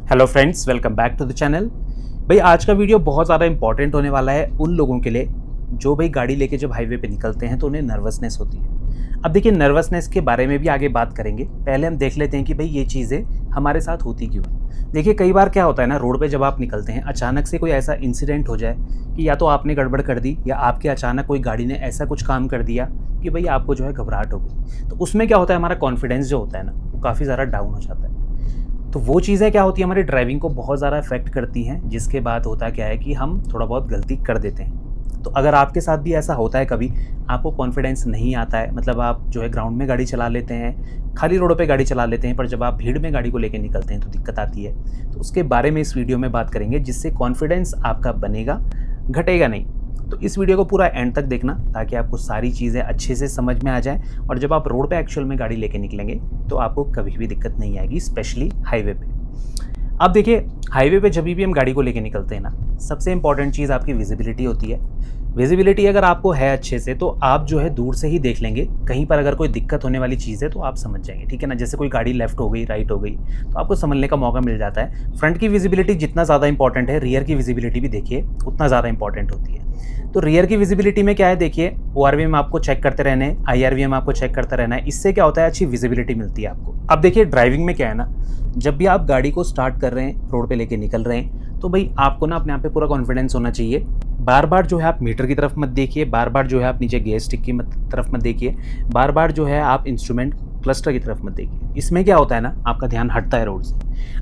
Hello friends, welcome back to the channel. भाई आज का वीडियो बहुत ज़्यादा इंपॉर्टेंट होने वाला है उन लोगों के लिए जो भाई गाड़ी लेके जब हाईवे पे निकलते हैं तो उन्हें नर्वसनेस होती है। अब देखिए, नर्वसनेस के बारे में भी आगे बात करेंगे। पहले हम देख लेते हैं कि भाई ये चीज़ें हमारे साथ होती क्यों है। देखिए, कई बार क्या होता है ना, रोड पे जब आप निकलते हैं अचानक से कोई ऐसा इंसिडेंट हो जाए कि या तो आपने गड़बड़ कर दी या आपके अचानक कोई गाड़ी ने ऐसा कुछ काम कर दिया कि भाई आपको जो है घबराहट हो गई। तो उसमें क्या होता है, हमारा कॉन्फिडेंस जो होता है ना वो काफ़ी ज़्यादा डाउन हो जाता है। तो वो चीज़ें क्या होती है, हमारी ड्राइविंग को बहुत ज़्यादा इफेक्ट करती हैं, जिसके बाद होता क्या है कि हम थोड़ा बहुत गलती कर देते हैं। तो अगर आपके साथ भी ऐसा होता है, कभी आपको कॉन्फिडेंस नहीं आता है, मतलब आप जो है ग्राउंड में गाड़ी चला लेते हैं, खाली रोडों पे गाड़ी चला लेते हैं, पर जब आप भीड़ में गाड़ी को लेकर निकलते हैं तो दिक्कत आती है। तो उसके बारे में इस वीडियो में बात करेंगे, जिससे कॉन्फिडेंस आपका बनेगा, घटेगा नहीं। तो इस वीडियो को पूरा एंड तक देखना ताकि आपको सारी चीज़ें अच्छे से समझ में आ जाए, और जब आप रोड पे एक्चुअल में गाड़ी लेके निकलेंगे तो आपको कभी भी दिक्कत नहीं आएगी, स्पेशली हाईवे पे। अब देखिए, हाईवे पे जब भी हम गाड़ी को लेके निकलते हैं ना, सबसे इंपॉर्टेंट चीज़ आपकी विजिबिलिटी होती है। विजिबिलिटी अगर आपको है अच्छे से तो आप जो है दूर से ही देख लेंगे। कहीं पर अगर कोई दिक्कत होने वाली चीज़ है तो आप समझ जाएंगे, ठीक है ना। जैसे कोई गाड़ी लेफ्ट हो गई, राइट हो गई, तो आपको समझने का मौका मिल जाता है। फ्रंट की विजिबिलिटी जितना ज़्यादा इंपॉर्टेंट है, रियर की विजिबिलिटी भी देखिए उतना ज़्यादा इंपॉर्टेंट होती है। तो रियर की विजिबिलिटी में क्या है, देखिए ORVM आपको चेक करते रहना है, IRVM आपको चेक करते रहना है। इससे क्या होता है, अच्छी विजिबिलिटी मिलती है आपको। अब देखिए, ड्राइविंग में क्या है ना, जब भी आप गाड़ी को स्टार्ट कर रहे हैं, रोड पे लेके निकल रहे हैं, तो भाई आपको ना अपने आप पे पूरा कॉन्फिडेंस होना चाहिए। बार बार जो है आप मीटर की तरफ मत देखिए, बार बार जो है आप नीचे गियर स्टिक की तरफ मत देखिए, बार बार जो है आप इंस्ट्रूमेंट क्लस्टर की तरफ मत देखिए। इसमें क्या होता है ना, आपका ध्यान हटता है रोड से।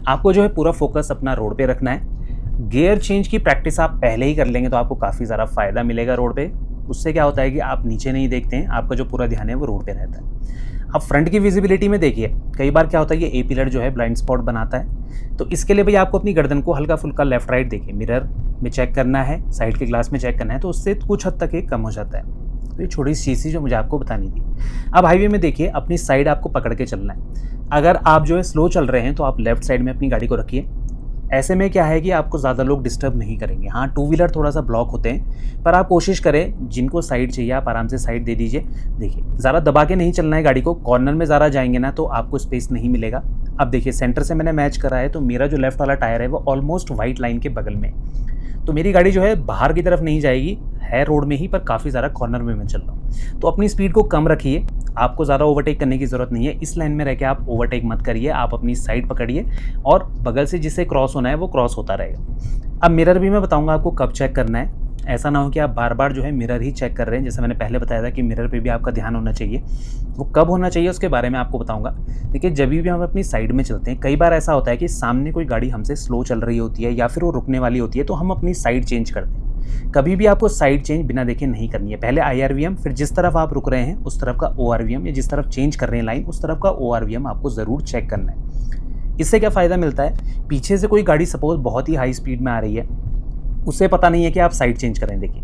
आपको जो है पूरा फोकस अपना रोड पे रखना है। गियर चेंज की प्रैक्टिस आप पहले ही कर लेंगे तो आपको काफ़ी ज़्यादा फ़ायदा मिलेगा रोड पे। उससे क्या होता है कि आप नीचे नहीं देखते हैं, आपका जो पूरा ध्यान है वो रोड पे रहता है। अब फ्रंट की विजिबिलिटी में देखिए, कई बार क्या होता है, ये ए पिलर जो है ब्लाइंड स्पॉट बनाता है। तो इसके लिए भाई आपको अपनी गर्दन को हल्का फुल्का लेफ्ट राइट देखिए, मिरर में चेक करना है, साइड के ग्लास में चेक करना है, तो उससे कुछ हद तक ये कम हो जाता है। तो ये छोटी सी चीज़ जो मुझे आपको बतानी थी। अब हाईवे में देखिए, अपनी साइड आपको पकड़ के चलना है। अगर आप जो है स्लो चल रहे हैं तो आप लेफ्ट साइड में अपनी गाड़ी को रखिए। ऐसे में क्या है कि आपको ज़्यादा लोग डिस्टर्ब नहीं करेंगे। हाँ, टू व्हीलर थोड़ा सा ब्लॉक होते हैं, पर आप कोशिश करें, जिनको साइड चाहिए आप आराम से साइड दे दीजिए। देखिए, ज़्यादा दबा के नहीं चलना है गाड़ी को। कॉर्नर में ज़्यादा जाएंगे ना तो आपको स्पेस नहीं मिलेगा। अब देखिए, सेंटर से मैंने मैच करा है तो मेरा जो लेफ्ट वाला टायर है वो ऑलमोस्ट वाइट लाइन के बगल में, तो मेरी गाड़ी जो है बाहर की तरफ नहीं जाएगी, है रोड में ही, पर काफ़ी ज़्यादा कॉर्नर में मैं चल रहा हूँ। तो अपनी स्पीड को कम रखिए, आपको ज़्यादा ओवरटेक करने की ज़रूरत नहीं है। इस लाइन में रह के आप ओवरटेक मत करिए, आप अपनी साइड पकड़िए और बगल से जिसे क्रॉस होना है वो क्रॉस होता रहेगा। अब मिरर भी मैं बताऊँगा आपको कब चेक करना है। ऐसा ना हो कि आप बार बार जो है मिरर ही चेक कर रहे हैं। जैसे मैंने पहले बताया था कि मिरर पे भी आपका ध्यान होना चाहिए, वो कब होना चाहिए उसके बारे में आपको बताऊंगा। देखिए, जब भी हम अपनी साइड में चलते हैं, कई बार ऐसा होता है कि सामने कोई गाड़ी हमसे स्लो चल रही होती है या फिर वो रुकने वाली होती है, तो हम अपनी साइड चेंज करते हैं। कभी भी आपको साइड चेंज बिना देखे नहीं करनी है। पहले IRVM, फिर जिस तरफ आप रुक रहे हैं उस तरफ का ORVM, या जिस तरफ चेंज कर रहे हैं लाइन उस तरफ का ORVM आपको ज़रूर चेक करना है। इससे क्या फ़ायदा मिलता है, पीछे से कोई गाड़ी सपोज बहुत ही हाई स्पीड में आ रही है, उससे पता नहीं है कि आप साइड चेंज करें। देखिए,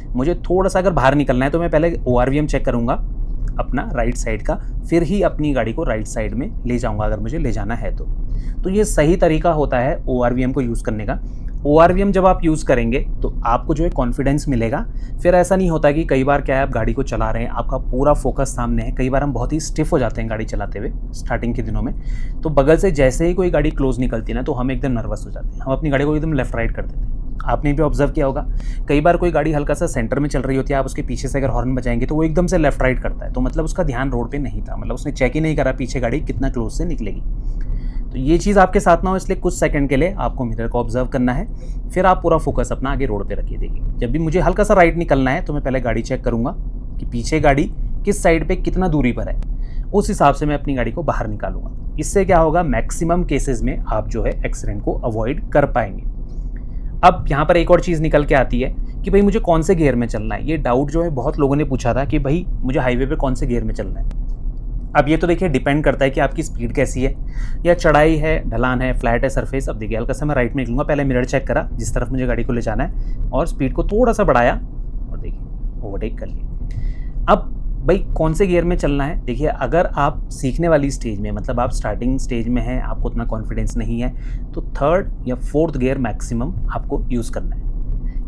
मुझे थोड़ा सा अगर बाहर निकलना है तो मैं पहले ORVM चेक करूंगा अपना राइट साइड का, फिर ही अपनी गाड़ी को राइट साइड में ले जाऊंगा अगर मुझे ले जाना है तो ये सही तरीका होता है ORVM को यूज़ करने का। ORVM जब आप यूज़ करेंगे तो आपको जो है कॉन्फिडेंस मिलेगा। फिर ऐसा नहीं होता कि कई बार क्या है, आप गाड़ी को चला रहे हैं, आपका पूरा फोकस सामने है। कई बार हम बहुत ही स्टिफ हो जाते हैं गाड़ी चलाते हुए स्टार्टिंग के दिनों में, तो बगल से जैसे ही कोई गाड़ी क्लोज निकलती है ना तो हम एकदम नर्वस हो जाते हैं, हम अपनी गाड़ी को एकदम लेफ्ट राइट कर देते हैं। आपने भी ऑब्जर्व किया होगा, कई बार कोई गाड़ी हल्का सा सेंटर में चल रही होती है, आप उसके पीछे से अगर हॉर्न बजाएंगे तो वो एकदम से लेफ्ट राइट करता है, तो मतलब उसका ध्यान रोड पे नहीं था, मतलब उसने चेक ही नहीं करा पीछे गाड़ी कितना क्लोज से निकलेगी। तो ये चीज़ आपके साथ ना हो, इसलिए कुछ सेकंड के लिए आपको मिरर को ऑब्जर्व करना है, फिर आप पूरा फोकस अपना आगे रोड पे रखिए। देखिए, जब भी मुझे हल्का सा राइट निकलना है तो मैं पहले गाड़ी चेक करूंगा कि पीछे गाड़ी किस साइड पे कितना दूरी पर है, उस हिसाब से मैं अपनी गाड़ी को बाहर निकालूंगा। इससे क्या होगा, मैक्सिमम केसेस में आप जो है एक्सीडेंट को अवॉइड कर पाएंगे। अब यहाँ पर एक और चीज़ निकल के आती है कि भाई मुझे कौन से गियर में चलना है। ये डाउट जो है बहुत लोगों ने पूछा था कि भाई मुझे हाईवे पे कौन से गियर में चलना है। अब ये तो देखिए डिपेंड करता है कि आपकी स्पीड कैसी है, या चढ़ाई है, ढलान है, फ्लैट है, सरफेस। अब देखिए, हल्का सा मैं राइट में निकलूंगा, पहले मिरर चेक करा जिस तरफ मुझे गाड़ी को ले जाना है और स्पीड को थोड़ा सा बढ़ाया और देखिए ओवरटेक कर लिया। अब भाई कौन से गियर में चलना है, देखिए अगर आप सीखने वाली स्टेज में, मतलब आप स्टार्टिंग स्टेज में हैं, आपको उतना कॉन्फिडेंस नहीं है, तो थर्ड या फोर्थ गियर मैक्सिमम आपको यूज़ करना है।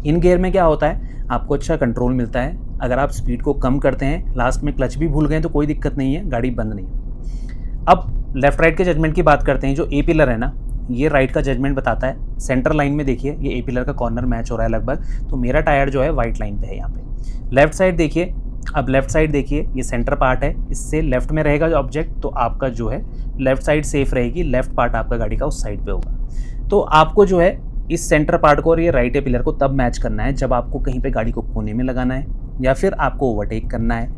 इन गियर में क्या होता है, आपको अच्छा कंट्रोल मिलता है। अगर आप स्पीड को कम करते हैं, लास्ट में क्लच भी भूल गए तो कोई दिक्कत नहीं है, गाड़ी बंद नहीं है। अब लेफ्ट राइट के जजमेंट की बात करते हैं। जो ए पिलर है ना, ये राइट का जजमेंट बताता है। सेंटर लाइन में देखिए ये ए पिलर का कॉर्नर मैच हो रहा है लगभग, तो मेरा टायर जो है वाइट लाइन पे है यहाँ पे। लेफ्ट साइड देखिए, अब लेफ्ट साइड देखिए ये सेंटर पार्ट है, इससे लेफ्ट में रहेगा जो ऑब्जेक्ट, तो आपका जो है लेफ्ट साइड सेफ रहेगी, लेफ्ट पार्ट आपका गाड़ी का उस साइड पे होगा। तो आपको जो है इस सेंटर पार्ट को और ये राइट ए पिलर को तब मैच करना है जब आपको कहीं पे गाड़ी को कोने में लगाना है, या फिर आपको ओवरटेक करना है,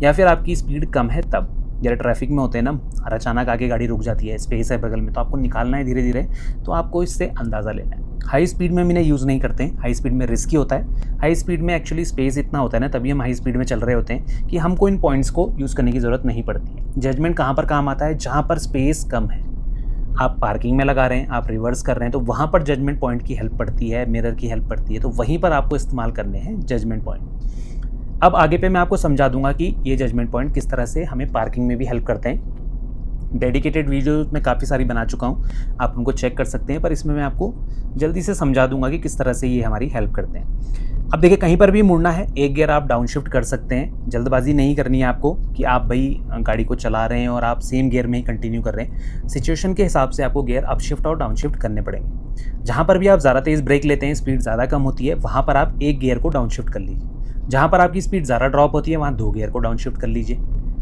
या फिर आपकी स्पीड कम है तब। जरा ट्रैफिक में होते हैं ना और अचानक आके गाड़ी रुक जाती है, स्पेस है बगल में, तो आपको निकालना है धीरे धीरे, तो आपको इससे अंदाज़ा लेना है। हाई स्पीड में मैंने यूज़ नहीं करते हैं, हाई स्पीड में रिस्की होता है। हाई स्पीड में एक्चुअली स्पेस इतना होता है ना, तभी हम हाई स्पीड में चल रहे होते हैं कि हमको इन पॉइंट्स को यूज़ करने की ज़रूरत नहीं पड़ती है। जजमेंट कहाँ पर काम आता है? जहाँ पर स्पेस कम है, आप पार्किंग में लगा रहे हैं, आप रिवर्स कर रहे हैं, तो वहाँ पर जजमेंट पॉइंट की हेल्प पड़ती है, मिरर की हेल्प पड़ती है, तो वहीं पर आपको इस्तेमाल करने हैं जजमेंट पॉइंट। अब आगे पे मैं आपको समझा दूंगा कि ये जजमेंट पॉइंट किस तरह से हमें पार्किंग में भी हेल्प करते हैं। डेडिकेटेड वीडियो मैं काफ़ी सारी बना चुका हूँ, आप उनको चेक कर सकते हैं, पर इसमें मैं आपको जल्दी से समझा दूंगा कि किस तरह से ये हमारी हेल्प करते हैं। अब देखिए कहीं पर भी मुड़ना है, एक गियर आप डाउन शिफ्ट कर सकते हैं। जल्दबाजी नहीं करनी है आपको कि आप भाई गाड़ी को चला रहे हैं और आप सेम गियर में ही कंटिन्यू कर रहे हैं। सिचुएशन के हिसाब से आपको गियर अप शिफ्ट और डाउन शिफ्ट करने पड़ेंगे। जहाँ पर भी आप ज़्यादा तेज़ ब्रेक लेते हैं, स्पीड ज़्यादा कम होती है, वहाँ पर आप एक गियर को डाउन शिफ्ट कर लीजिए। जहाँ पर आपकी स्पीड ज़्यादा ड्रॉप होती है, वहाँ 2 गियर को डाउन शिफ्ट कर लीजिए,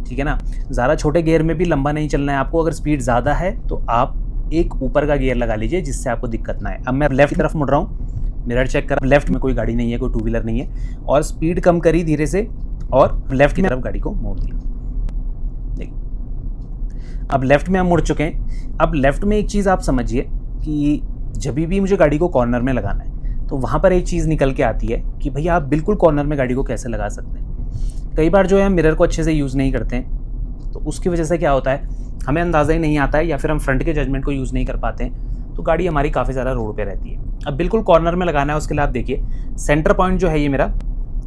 ठीक है ना। ज़्यादा छोटे गियर में भी लंबा नहीं चलना है आपको। अगर स्पीड ज़्यादा है तो आप एक ऊपर का गियर लगा लीजिए जिससे आपको दिक्कत ना आए। अब मैं लेफ्ट की तरफ मुड़ रहा हूँ, मिरर चेक कर, लेफ्ट में कोई गाड़ी नहीं है, कोई टू व्हीलर नहीं है, और स्पीड कम करी धीरे से और लेफ्ट की तरफ गाड़ी को मोड़ दिया। देखिए अब लेफ्ट में हम मुड़ चुके हैं। अब लेफ्ट में एक चीज़ आप समझिए कि जब भी मुझे गाड़ी को कॉर्नर में लगाना है तो वहाँ पर एक चीज़ निकल के आती है कि भैया आप बिल्कुल कॉर्नर में गाड़ी को कैसे लगा सकते हैं। कई बार जो है मिरर को अच्छे से यूज़ नहीं करते हैं, तो उसकी वजह से क्या होता है, हमें अंदाज़ा ही नहीं आता है, या फिर हम फ्रंट के जजमेंट को यूज़ नहीं कर पाते हैं, तो गाड़ी हमारी काफ़ी ज़्यादा रोड पे रहती है। अब बिल्कुल कॉर्नर में लगाना है, उसके लिए आप देखिए सेंटर पॉइंट जो है ये मेरा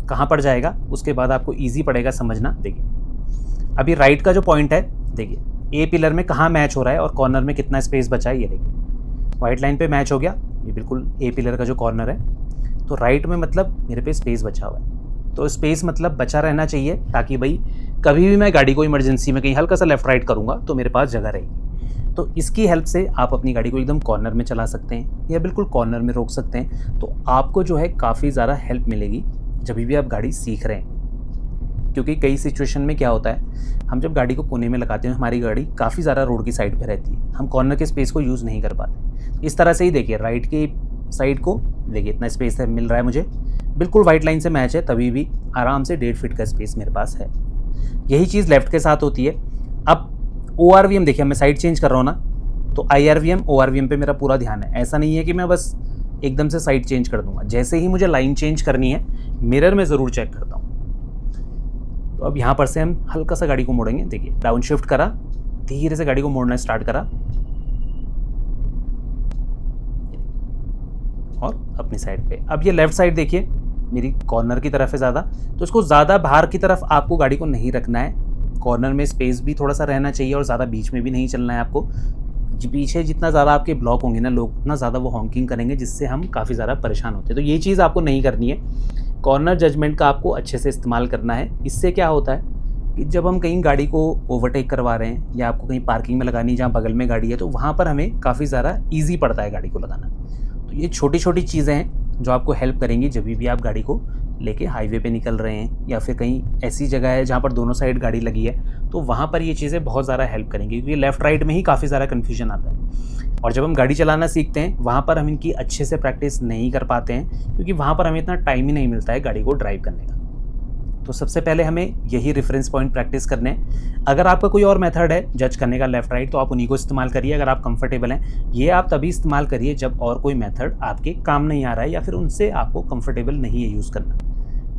कहाँ पर जाएगा, उसके बाद आपको ईजी पड़ेगा समझना। देखिए अभी राइट का जो पॉइंट है, देखिए ए पिलर में कहाँ मैच हो रहा है और कॉर्नर में कितना स्पेस बचा है, ये देखिए वाइट लाइन पे मैच हो गया, ये बिल्कुल ए पिलर का जो कॉर्नर है। तो राइट में मतलब मेरे पे स्पेस बचा हुआ है, तो स्पेस मतलब बचा रहना चाहिए, ताकि भाई कभी भी मैं गाड़ी को इमरजेंसी में कहीं हल्का सा लेफ्ट राइट करूँगा तो मेरे पास जगह रहेगी। तो इसकी हेल्प से आप अपनी गाड़ी को एकदम कॉर्नर में चला सकते हैं या बिल्कुल कॉर्नर में रोक सकते हैं। तो आपको जो है काफ़ी ज़्यादा हेल्प मिलेगी जब भी आप गाड़ी सीख रहे हैं, क्योंकि कई सिचुएशन में क्या होता है, हम जब गाड़ी को कोने में लगाते हैं हमारी गाड़ी काफ़ी ज़्यादा रोड की साइड पे रहती है, हम कॉर्नर के स्पेस को यूज़ नहीं कर पाते। इस तरह से ही देखिए राइट की साइड को देखिए इतना स्पेस है मिल रहा है मुझे, बिल्कुल वाइट लाइन से मैच है, तभी भी आराम से 1.5 फीट का स्पेस मेरे पास है। यही चीज़ लेफ्ट के साथ होती है। अब ORVM देखिए मैं साइड चेंज कर रहा हूँ ना, तो IRVM ORVM पे मेरा पूरा ध्यान है। ऐसा नहीं है कि मैं बस एकदम से साइड चेंज कर दूंगा, जैसे ही मुझे लाइन चेंज करनी है मिरर में ज़रूर चेक करता हूँ। तो अब यहाँ पर से हम हल्का सा गाड़ी को मोड़ेंगे, देखिए डाउन शिफ्ट करा, धीरे से गाड़ी को मोड़ना स्टार्ट करा और अपनी साइड पे। अब ये लेफ्ट साइड देखिए मेरी कॉर्नर की तरफ है ज़्यादा, तो इसको ज़्यादा बाहर की तरफ आपको गाड़ी को नहीं रखना है। कॉर्नर में स्पेस भी थोड़ा सा रहना चाहिए और ज़्यादा बीच में भी नहीं चलना है आपको। पीछे जितना ज़्यादा आपके ब्लॉक होंगे ना लोग, उतना ज़्यादा वो हॉन्किंग करेंगे, जिससे हम काफ़ी ज़्यादा परेशान होते हैं। तो ये चीज़ आपको नहीं करनी है। कॉर्नर जजमेंट का आपको अच्छे से इस्तेमाल करना है। इससे क्या होता है कि जब हम कहीं गाड़ी को ओवरटेक करवा रहे हैं या आपको कहीं पार्किंग में लगानी है जहाँ बगल में गाड़ी है, तो वहाँ पर हमें काफ़ी ज़्यादा ईजी पड़ता है गाड़ी को लगाना। तो ये छोटी छोटी चीज़ें हैं जो आपको हेल्प करेंगी जब भी आप गाड़ी को लेके हाईवे पे निकल रहे हैं, या फिर कहीं ऐसी जगह है जहाँ पर दोनों साइड गाड़ी लगी है, तो वहाँ पर ये चीज़ें बहुत ज़्यादा हेल्प करेंगी, क्योंकि लेफ़्ट राइट में ही काफ़ी ज़्यादा कन्फ्यूजन आता है। और जब हम गाड़ी चलाना सीखते हैं वहाँ पर हम इनकी अच्छे से प्रैक्टिस नहीं कर पाते हैं, क्योंकि वहाँ पर हमें इतना टाइम ही नहीं मिलता है गाड़ी को ड्राइव करने का। तो सबसे पहले हमें यही रेफरेंस पॉइंट प्रैक्टिस करने हैं। अगर आपका कोई और मेथड है जज करने का लेफ्ट राइट, तो आप उन्हीं को इस्तेमाल करिए अगर आप कंफर्टेबल हैं। ये आप तभी इस्तेमाल करिए जब और कोई मेथड आपके काम नहीं आ रहा है या फिर उनसे आपको कंफर्टेबल नहीं है यूज़ करना,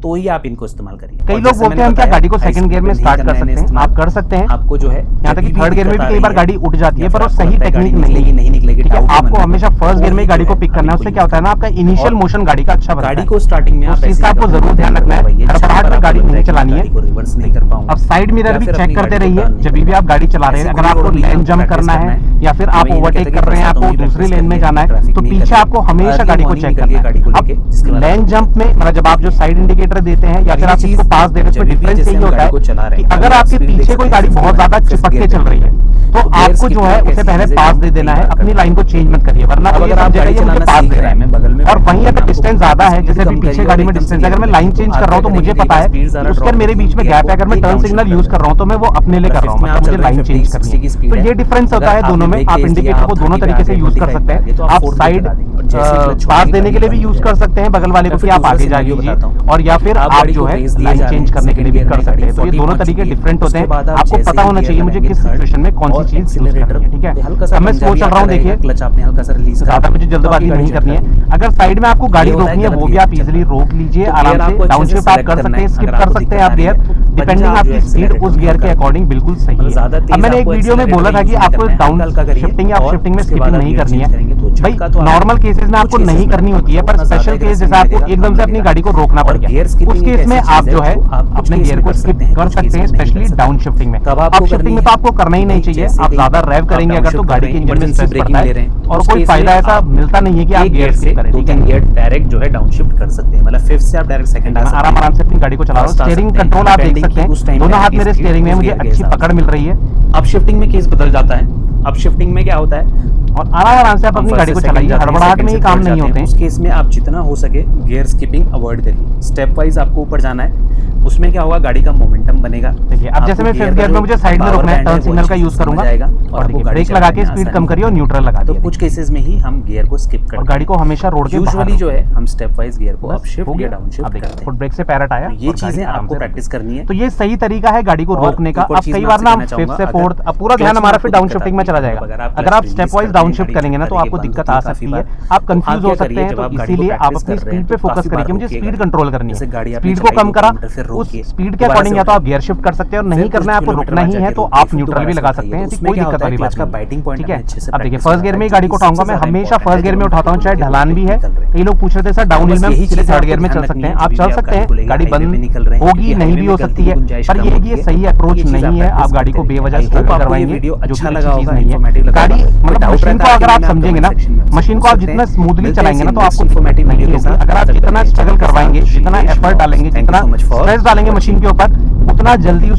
तो ही आप इनको इस्तेमाल करिए। कई लोग बोलते हैं हम क्या गाड़ी को सेकंड गियर में स्टार्ट कर सकते हैं, आप कर सकते हैं। आपको जो है यहाँ तक कि थर्ड गियर में भी कई बार गाड़ी उठ जाती है, पर वो सही टेक्निक नहीं निकलेगी। आपको हमेशा फर्स्ट गियर में गाड़ी को पिक करना है। उससे क्या होता है ना, आपका इनिशियल मोशन गाड़ी का अच्छा बनता है। गाड़ी को स्टार्टिंग में उस चीज का आपको जरूर ध्यान रखना है, हड़बड़ाहट में गाड़ी नहीं चलानी है। रिवर्स नहीं कर पाऊंगा। अब साइड मिरर भी चेक करते रहिए जब भी आप गाड़ी चला रहे हैं। अगर आपको लेन जंप करना है या फिर आप ओवरटेक कर रहे हैं, आपको दूसरी लेन में जाना है, तो पीछे आपको हमेशा गाड़ी को चेक करना है। अब लेन जंप में मतलब जब आप जो साइड इंडिकेटर देते हैं या फिर आप इसको पास दे रहे हैं, तो डिफरेंस यही होता है कि अगर आपके पीछे कोई गाड़ी बहुत ज्यादा चिपक के चल रही है तो आपको जो है उसे पहले पास दे देना है, अपनी लाइन को चेंज मत करिए, वरना तो ये समझेगा ये मुझे पास दे रहा है बगल में। और वहीं अगर डिस्टेंस ज्यादा है, जैसे अभी पीछे गाड़ी में डिस्टेंस, अगर मैं लाइन चेंज कर रहा हूँ तो मुझे पता है उसके मेरे बीच में गैप है, अगर मैं टर्न सिग्नल यूज कर रहा हूँ तो मैं वो अपने लिए कर रहा हूँ, मतलब मुझे लाइन चेंज करनी है। तो ये डिफरेंस होता है दोनों में। आप इंडिकेटर को दोनों तरीके से यूज कर सकते हैं। आप साइड पास देने के लिए भी यूज कर सकते हैं बगल वाले को कि आप आगे जा लीजिए, और या फिर आप जो है लाइन चेंज करने के लिए भी कर सकते हैं। तो ये दोनों तरीके डिफरेंट होते हैं। आपको पता होना चाहिए मुझे किस सिचुएशन में कौन सी चीज यूज करनी है, ठीक है। अब मैं स्लो चल रहा हूँ, देखिए ज्यादा मुझे जल्दबाजी नहीं करनी है। अगर साइड में आपको गाड़ी रोकनी है वो भी आप इजीली रोक लीजिए आराम से। डाउनशिफ्ट आप कर सकते हैं, स्किप कर सकते हैं आप गियर, डिपेंडिंग आपकी स्पीड उस गियर के अकॉर्डिंग बिल्कुल सही है। अब मैंने एक वीडियो में बोला था कि आपको डाउन शिफ्टिंग या अप शिफ्टिंग में स्किपिंग नहीं करनी है। भाई नॉर्मल केसेस में आपको नहीं करनी होती है, पर स्पेशल केस जैसे आपको एकदम से अपनी गाड़ी को रोकना पड़ गया, उस केस में आप जो है अपने गियर को स्किप कर सकते हैं, स्पेशली डाउन शिफ्टिंग में। अप शिफ्टिंग में तो आपको करना ही नहीं चाहिए। आप ज्यादा रेव करेंगे अगर तो गाड़ी के इंजन में स्ट्रेस पड़ता है और कोई फायदा ऐसा मिलता नहीं है कि आप गियर स्किप करें, ठीक है। गियर डायरेक्ट जो है डाउन शिफ्ट कर सकते हैं, मतलब फिफ्थ से आप डायरेक्ट सेकंड आराम से अपनी गाड़ी को चला रहा हूं। स्टीयरिंग कंट्रोल आप देख सकते हैं, दोनों हाथ मेरे स्टीयरिंग में, मुझे अच्छी पकड़ मिल रही है। अब शिफ्टिंग में केस बदल जाता है। अब शिफ्टिंग में क्या होता है, और आराम से आप अपनी गाड़ी को चलाइए, हड़बड़ाहट में ही काम नहीं होते हैं। उस केस में आप जितना हो सके गियर स्किपिंग अवॉइड करिए। स्टेप वाइज आपको ऊपर जाना है, उसमें क्या होगा, गाड़ी का मोमेंटम बनेगा। देखिए अब जैसे मैं फिफ्थ गियर में मुझे साइड में रोकना है, टर्न सिग्नल का यूज करूंगा और देखिए ब्रेक लगा के स्पीड कम करिए और न्यूट्रल लगा तो कुछ केसेस में ही हम गियर को स्किप करते हैं और गाड़ी को हमेशा रोड के यूजुअली जो है हम स्टेप वाइज गियर को अप शिफ्ट या डाउन शिफ्ट करते हैं। फुट ब्रेक से पैरेट आया, ये चीजें आपको प्रैक्टिस करनी है। तो ये सही तरीका है गाड़ी को रोकने का। अब कई बार ना हम फिफ्थ से फोर्थ, अब पूरा ध्यान हमारा फिर डाउन शिफ्टिंग में चला जाएगा। अगर आप स्टेप वाइज डाउन शिफ्ट करेंगे ना तो आपको दिक्कत आ सकती है, आप कंफ्यूज हो सकते हैं। तो इसीलिए आप अपनी स्पीड पे फोकस करिए कि मुझे स्पीड कंट्रोल करनी है। स्पीड को कम करा, उस स्पीड के अकॉर्डिंग या तो आप गियर शिफ्ट कर सकते हैं, और नहीं करना है आपको रुकना ही है तो आप न्यूट्रल भी लगा सकते हैं, कोई दिक्कत वाली बात नहीं, ठीक है। अब देखिए फर्स्ट गियर में ही गाड़ी को उठाऊंगा, मैं हमेशा फर्स्ट गियर में उठाता हूँ, चाहे ढलान भी है। कई लोग पूछ रहे थे सर डाउन हिल में सीधे थर्ड गियर में चल सकते हैं, आप चल सकते हैं, गाड़ी बंद होगी नहीं भी हो सकती है, पर ये सही अप्रोच नहीं है। आप गाड़ी को बेवजह स्टॉप करवाएंगे जो अच्छा लगा होगा नहीं है। गाड़ी मतलब मशीन को अगर आप समझेंगे ना, मशीन को आप जितना स्मूथली चलाएंगे ना तो आपको इन्फॉर्मेटिव नहीं होगी। अगर आप जितना स्ट्रगल करवाएंगे, जितना एफर्ट डालेंगे, जितना स्ट्रेस डालेंगे मशीन के ऊपर, उतना जल्दी